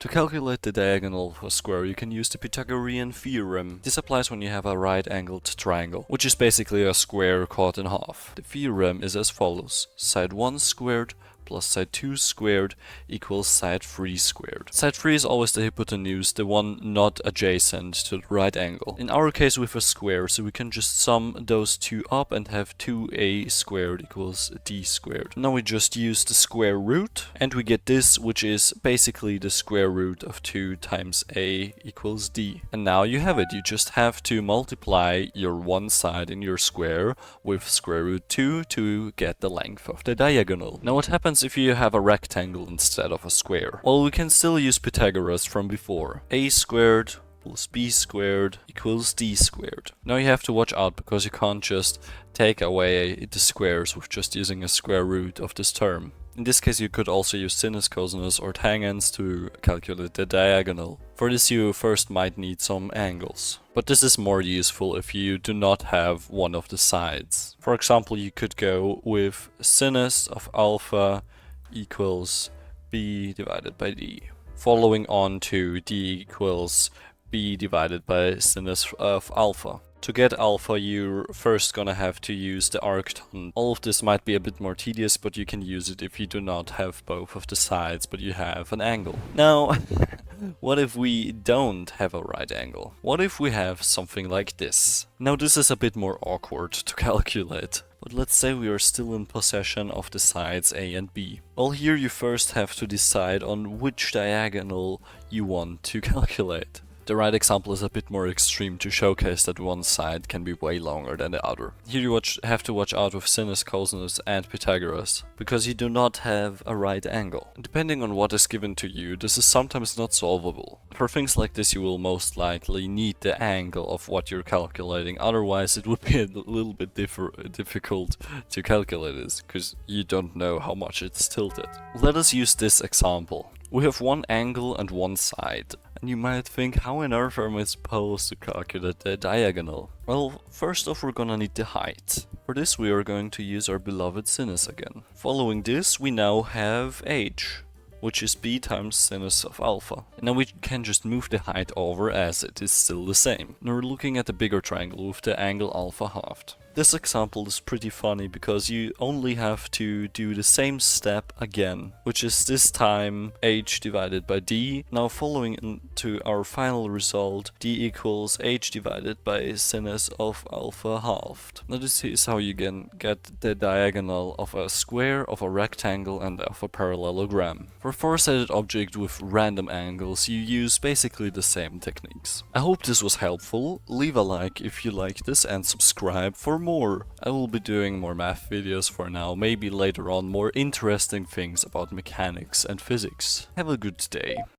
To calculate the diagonal of a square, you can use the Pythagorean theorem. This applies when you have a right-angled triangle, which is basically a square cut in half. The theorem is as follows: side 1 squared plus side 2 squared equals side 3 squared. Side 3 is always the hypotenuse, the one not adjacent to the right angle. In our case we have a square, so we can just sum those two up and have 2a squared equals d squared. Now we just use the square root and we get this, which is basically the square root of 2 times a equals d. And now you have it. You just have to multiply your one side in your square with square root 2 to get the length of the diagonal. Now what happens if you have a rectangle instead of a square? Well, we can still use Pythagoras from before. A squared plus b squared equals d squared. Now you have to watch out because you can't just take away the squares with just using a square root of this term. In this case you could also use sinus, cosinus or tangents to calculate the diagonal. For this you first might need some angles. But this is more useful if you do not have one of the sides. For example, you could go with sinus of alpha equals b divided by d. Following on to d equals b divided by sinus of alpha. To get alpha, you're first gonna have to use the arctan. All of this might be a bit more tedious, but you can use it if you do not have both of the sides, but you have an angle. Now, what if we don't have a right angle? What if we have something like this? Now this is a bit more awkward to calculate. But let's say we are still in possession of the sides a and b. Well, here you first have to decide on which diagonal you want to calculate. The right example is a bit more extreme to showcase that one side can be way longer than the other. Here you have to watch out with sinus, cosinus and Pythagoras, because you do not have a right angle. Depending on what is given to you, this is sometimes not solvable. For things like this you will most likely need the angle of what you're calculating, otherwise it would be a little bit difficult to calculate this, because you don't know how much it's tilted. Let us use this example. We have one angle and one side. And you might think, how on earth am I supposed to calculate the diagonal? Well, first off we're gonna need the height. For this we are going to use our beloved sinus again. Following this we now have h, which is b times sinus of alpha. And now we can just move the height over as it is still the same. Now we're looking at the bigger triangle with the angle alpha halved. This example is pretty funny because you only have to do the same step again, which is this time h divided by d. Now following into our final result, d equals h divided by sinus of alpha halved. Now this is how you can get the diagonal of a square, of a rectangle and of a parallelogram. For a four-sided object with random angles, you use basically the same techniques. I hope this was helpful. Leave a like if you like this and subscribe for more. I will be doing more math videos for now, maybe later on more interesting things about mechanics and physics. Have a good day.